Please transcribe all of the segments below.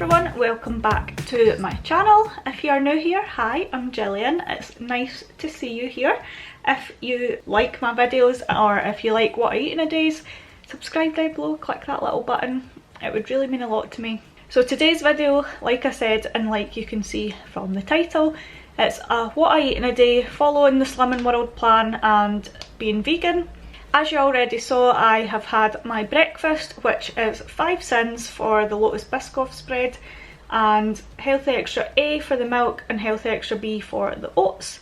everyone, welcome back to my channel. If you are new here, hi, I'm Gillian. It's nice to see you here. If you like my videos or if you like what I eat in a day, subscribe down below, click that little button. It would really mean a lot to me. So today's video, like I said and like you can see from the title, it's a what I eat in a day following the Slimming World plan and being vegan. As you already saw, I have had my breakfast, which is 5 syns for the Lotus biscoff spread and healthy extra A for the milk and healthy extra B for the oats.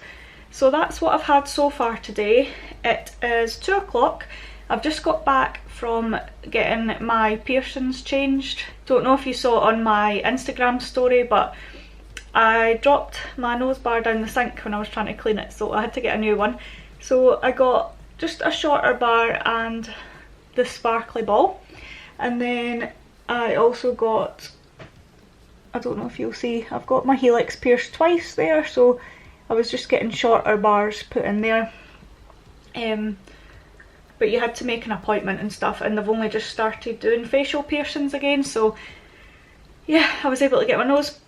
So that's what I've had so far today. It is 2 o'clock. I've just got back from getting my piercings changed. Don't know if you saw it on my Instagram story, but I dropped my nose bar down the sink when I was trying to clean it, so I had to get a new one. So I got just a shorter bar and the sparkly ball, and then I also got, I don't know if you'll see, I've got my helix pierced twice there, so I was just getting shorter bars put in there. But you had to make an appointment and stuff, and they've only just started doing facial piercings again, so yeah, I was able to get my nose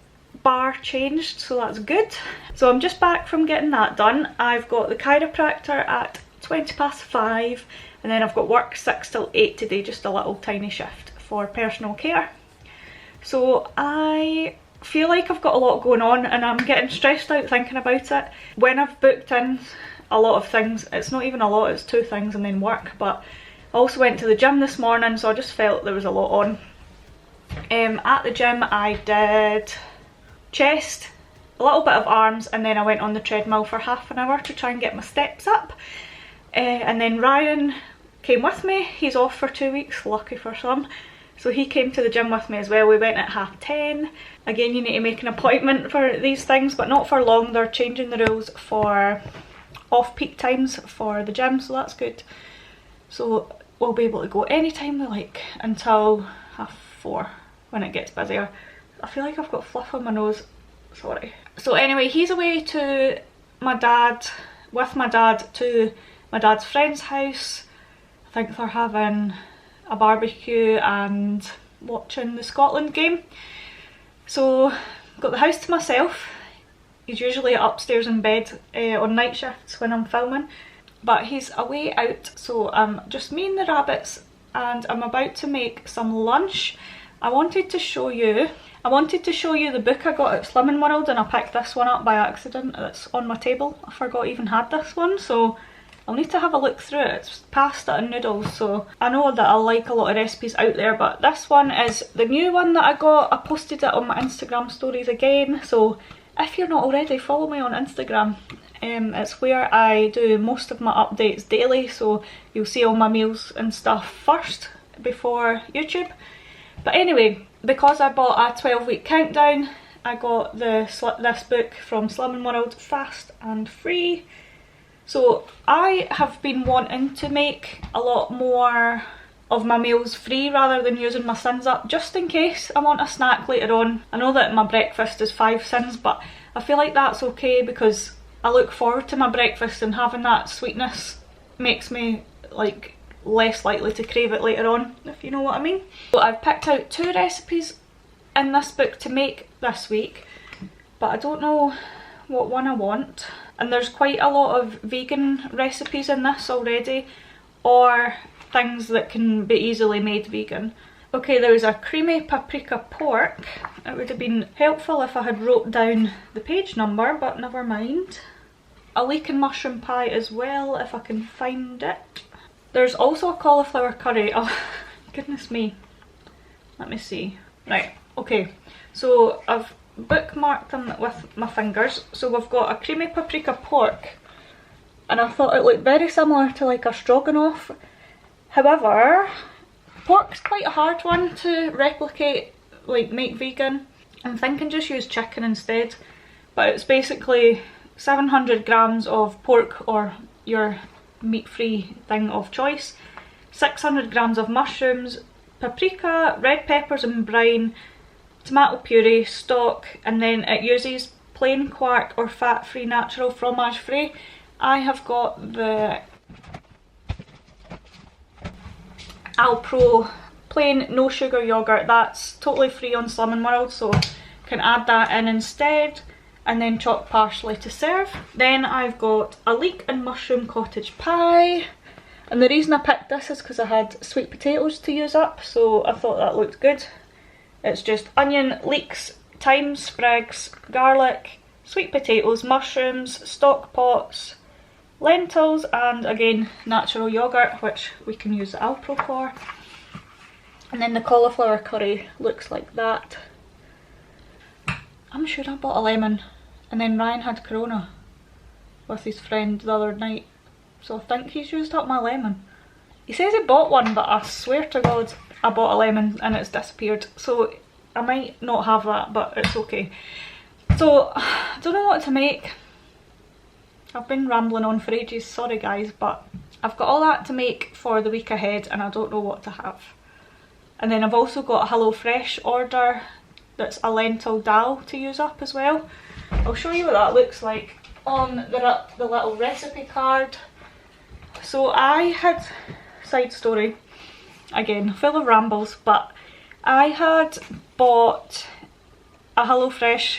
bar changed, so that's good. So I'm just back from getting that done. I've got the chiropractor at 5:20, and then I've got work 6 till 8 today, just a little tiny shift for personal care. So I feel like I've got a lot going on and I'm getting stressed out thinking about it. When I've booked in a lot of things, it's not even a lot, it's 2 things and then work, but I also went to the gym this morning, so I just felt there was a lot on. At the gym I did chest, a little bit of arms, and then I went on the treadmill for half an hour to try and get my steps up. And then Ryan came with me. He's off for 2 weeks, lucky for some, so he came to the gym with me as well. We went at 10:30. Again, you need to make an appointment for these things, but not for long. They're changing the rules for off-peak times for the gym, so that's good. So we'll be able to go anytime we like until 4:30 when it gets busier. I feel like I've got fluff on my nose, sorry. So anyway, he's away to my dad, with my dad, to my dad's friend's house. I think they're having a barbecue and watching the Scotland game. So I've got the house to myself. He's usually upstairs in bed on night shifts when I'm filming, but he's away out, so just me and the rabbits, and I'm about to make some lunch. I wanted to show you the book I got at Slimming World, and I picked this one up by accident. It's on my table. I forgot I even had this one, so I'll need to have a look through it. It's pasta and noodles, so I know that I like a lot of recipes out there, but this one is the new one that I got. I posted it on my Instagram stories again, so if you're not already, follow me on Instagram. It's where I do most of my updates daily, so you'll see all my meals and stuff first before YouTube. But anyway, because I bought a 12-week countdown, I got this book from Slimming World, Fast and Free. So I have been wanting to make a lot more of my meals free rather than using my syns up, just in case I want a snack later on. I know that my breakfast is 5 syns, but I feel like that's okay because I look forward to my breakfast, and having that sweetness makes me like less likely to crave it later on, if you know what I mean. So I've picked out 2 recipes in this book to make this week, but I don't know what one I want. And there's quite a lot of vegan recipes in this already, or things that can be easily made vegan. Okay, there was a creamy paprika pork. It would have been helpful if I had wrote down the page number, but never mind. A leek and mushroom pie as well, if I can find it. There's also a cauliflower curry. Oh, goodness me. Let me see. Right, okay. So I've bookmarked them with my fingers. So we've got a creamy paprika pork, and I thought it looked very similar to like a stroganoff. However, pork's quite a hard one to replicate, like make vegan. I'm thinking just use chicken instead. But it's basically 700 grams of pork, or your meat-free thing of choice, 600 grams of mushrooms, paprika, red peppers and brine, tomato puree, stock, and then it uses plain quark or fat-free natural fromage frais. I have got the Alpro plain no sugar yogurt. That's totally free on Slimming World, so can add that in instead, and then chopped parsley to serve. Then I've got a leek and mushroom cottage pie, and the reason I picked this is because I had sweet potatoes to use up, so I thought that looked good. It's just onion, leeks, thyme, sprigs, garlic, sweet potatoes, mushrooms, stock pots, lentils, and again natural yogurt, which we can use the Alpro for. And then the cauliflower curry looks like that. I'm sure I bought a lemon, and then Ryan had Corona with his friend the other night, so I think he's used up my lemon. He says he bought one, but I swear to God I bought a lemon and it's disappeared, so I might not have that, but it's okay. So I don't know what to make. I've been rambling on for ages, sorry guys, but I've got all that to make for the week ahead and I don't know what to have. And then I've also got a HelloFresh order that's a lentil dal to use up as well. I'll show you what that looks like on the little recipe card. So I had, side story, again full of rambles, but I had bought a HelloFresh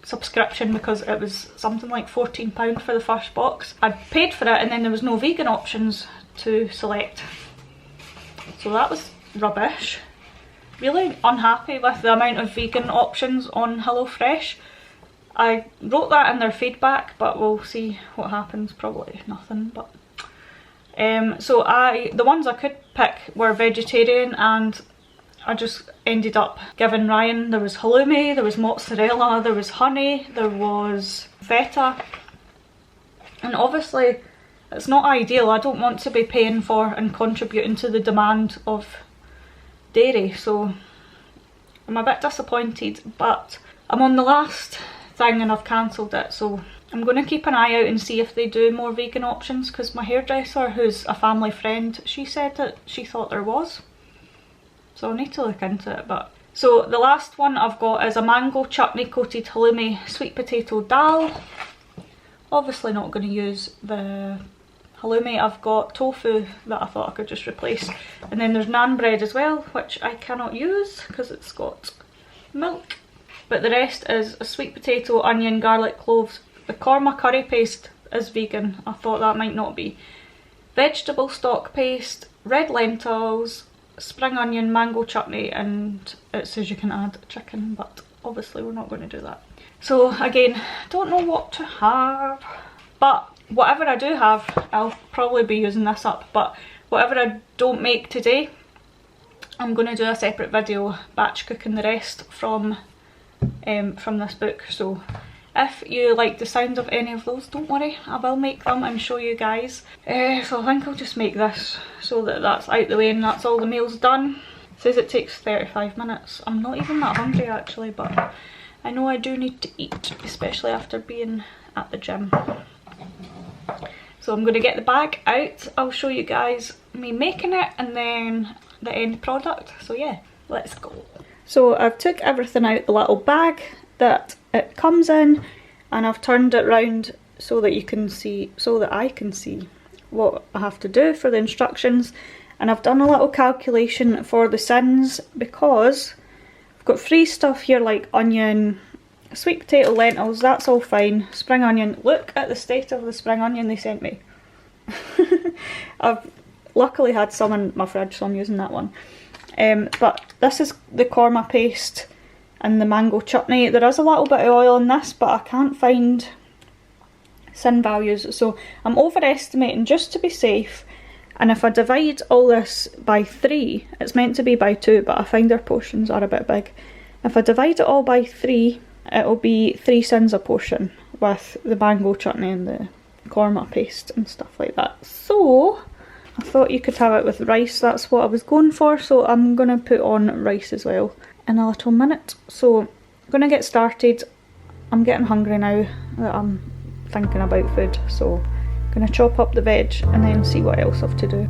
subscription because it was something like £14 for the first box. I'd paid for it and then there was no vegan options to select, so that was rubbish. Really unhappy with the amount of vegan options on HelloFresh. I wrote that in their feedback, but we'll see what happens. Probably nothing, but so the ones I could pick were vegetarian, and I just ended up giving Ryan, there was halloumi, there was mozzarella, there was honey, there was feta, and obviously it's not ideal. I don't want to be paying for and contributing to the demand of dairy, so I'm a bit disappointed, but I'm on the last thing and I've cancelled it, so I'm going to keep an eye out and see if they do more vegan options, because my hairdresser, who's a family friend, she said that she thought there was. So I'll need to look into it. But so the last one I've got is a mango chutney coated halloumi sweet potato dal. Obviously not going to use the halloumi. I've got tofu that I thought I could just replace. And then there's naan bread as well, which I cannot use because it's got milk. But the rest is a sweet potato, onion, garlic, cloves. The korma curry paste is vegan. I thought that might not be. Vegetable stock paste, red lentils, spring onion, mango chutney, and it says you can add chicken, but obviously we're not going to do that. So again, don't know what to have, but whatever I do have, I'll probably be using this up, but whatever I don't make today, I'm going to do a separate video batch cooking the rest from this book. So if you like the sound of any of those, don't worry, I will make them and show you guys. So I think I'll just make this so that that's out the way and that's all the meals done. It says it takes 35 minutes. I'm not even that hungry actually, but I know I do need to eat, especially after being at the gym. So I'm going to get the bag out. I'll show you guys me making it and then the end product. So yeah, let's go. So I've took everything out the little bag that it comes in, and I've turned it round so that you can see, so that I can see what I have to do for the instructions. And I've done a little calculation for the syns because I've got free stuff here like onion, sweet potato, lentils, that's all fine. Spring onion, look at the state of the spring onion they sent me. I've luckily had some in my fridge, so I'm using that one. But this is the korma paste and the mango chutney. There is a little bit of oil in this, but I can't find syn values, so I'm overestimating just to be safe. And if I divide all this by 3, it's meant to be by 2, but I find their portions are a bit big. If I divide it all by 3, it'll be 3 syns a portion with the mango chutney and the korma paste and stuff like that. So I thought you could have it with rice, that's what I was going for, so I'm going to put on rice as well in a little minute. So I'm going to get started. I'm getting hungry now that I'm thinking about food, so I'm going to chop up the veg and then see what else I have to do.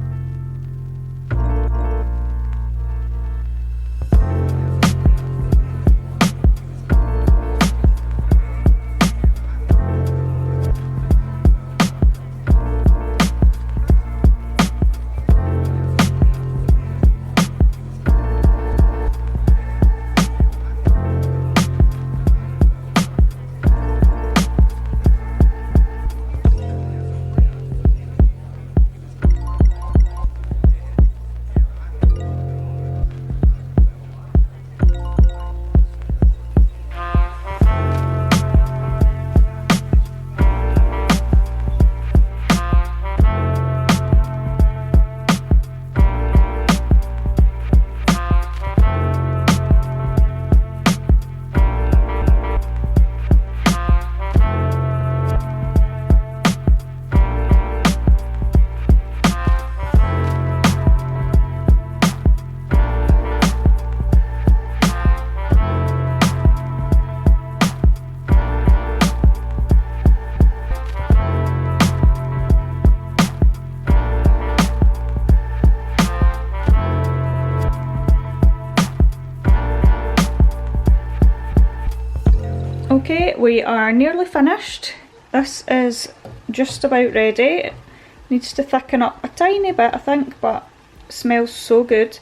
Okay, we are nearly finished. This is just about ready. It needs to thicken up a tiny bit I think, but it smells so good.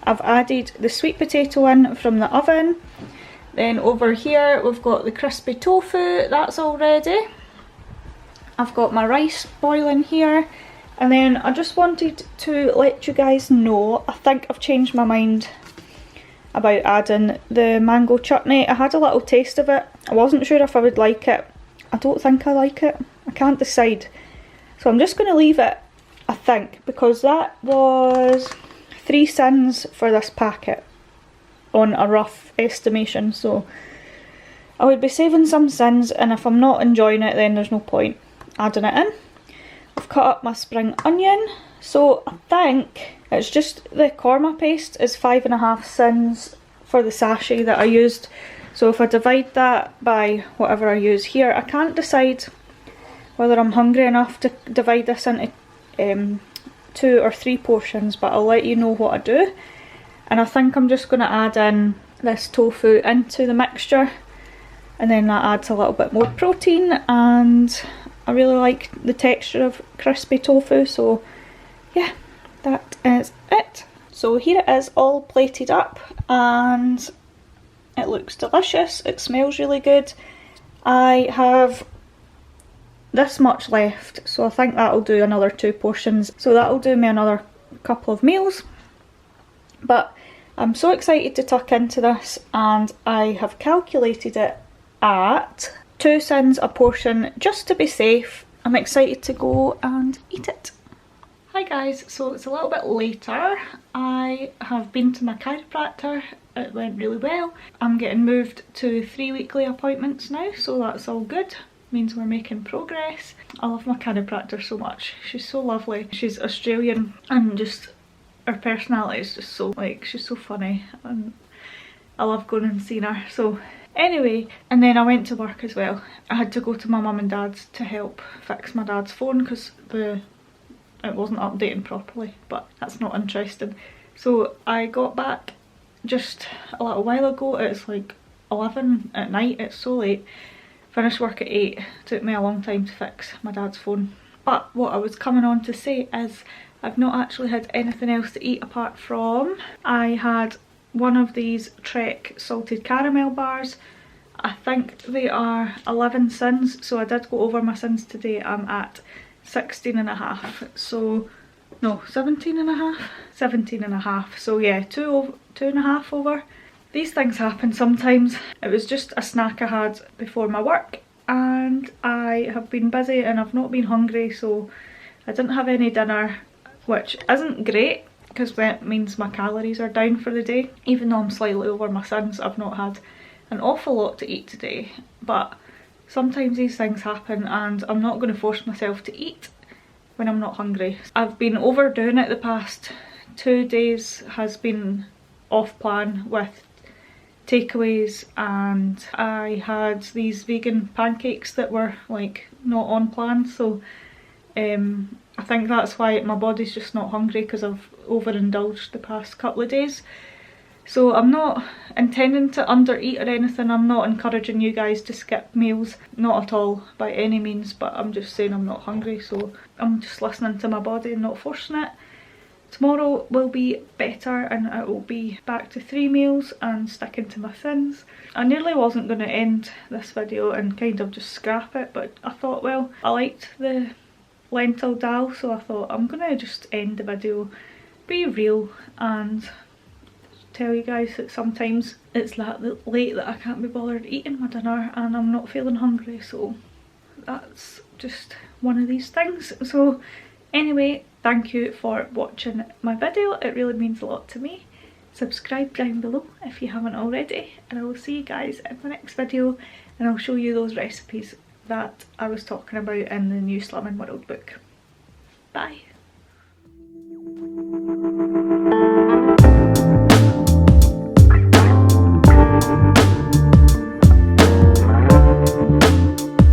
I've added the sweet potato in from the oven. Then over here we've got the crispy tofu, that's all ready. I've got my rice boiling here. And then I just wanted to let you guys know, I think I've changed my mind about adding the mango chutney. I had a little taste of it. I wasn't sure if I would like it. I don't think I like it. I can't decide. So I'm just going to leave it, I think, because that was 3 syns for this packet on a rough estimation. So I would be saving some syns, and if I'm not enjoying it then there's no point adding it in. I've cut up my spring onion. So I think it's just the korma paste is 5.5 syns for the sachet that I used. So if I divide that by whatever I use here, I can't decide whether I'm hungry enough to divide this into 2 or 3 portions, but I'll let you know what I do. And I think I'm just going to add in this tofu into the mixture, and then that adds a little bit more protein, and I really like the texture of crispy tofu, so yeah, that is it. So here it is all plated up, and it looks delicious, it smells really good. I have this much left, so I think that'll do another 2 portions, so that'll do me another couple of meals. But I'm so excited to tuck into this, and I have calculated it at 2 syns a portion just to be safe. I'm excited to go and eat it. Hi guys, so it's a little bit later. I have been to my chiropractor, it went really well. I'm getting moved to 3 weekly appointments now, so that's all good. Means we're making progress. I love my chiropractor so much. She's so lovely. She's Australian, and just her personality is just so, like, she's so funny, and I love going and seeing her. So anyway, and then I went to work as well. I had to go to my mum and dad's to help fix my dad's phone because it wasn't updating properly, but that's not interesting. So I got back just a little while ago. It's like 11 at night, it's so late. Finished work at 8. Took me a long time to fix my dad's phone. But what I was coming on to say is I've not actually had anything else to eat apart from, I had one of these Trek salted caramel bars. I think they are 11 syns, so I did go over my syns today. I'm at 16.5, so no, 17.5? 17.5, so yeah, 2.5 over. These things happen sometimes. It was just a snack I had before my work, and I have been busy and I've not been hungry, so I didn't have any dinner, which isn't great because that means my calories are down for the day. Even though I'm slightly over my syns, I've not had an awful lot to eat today, but sometimes these things happen and I'm not going to force myself to eat when I'm not hungry. I've been overdoing it the past 2 days, has been off plan with takeaways, and I had these vegan pancakes that were like not on plan, so I think that's why my body's just not hungry, because I've overindulged the past couple of days. So I'm not intending to undereat or anything. I'm not encouraging you guys to skip meals, not at all by any means, but I'm just saying I'm not hungry, so I'm just listening to my body and not forcing it. Tomorrow will be better and it will be back to 3 meals and sticking to my syns. I nearly wasn't going to end this video and kind of just scrap it, but I thought, well, I liked the lentil dal, so I thought I'm going to just end the video, be real, and tell you guys that sometimes it's that late that I can't be bothered eating my dinner and I'm not feeling hungry, so that's just one of these things. So anyway, thank you for watching my video, it really means a lot to me. Subscribe down below if you haven't already, and I will see you guys in the next video, and I'll show you those recipes that I was talking about in the new Slimming World book. Bye!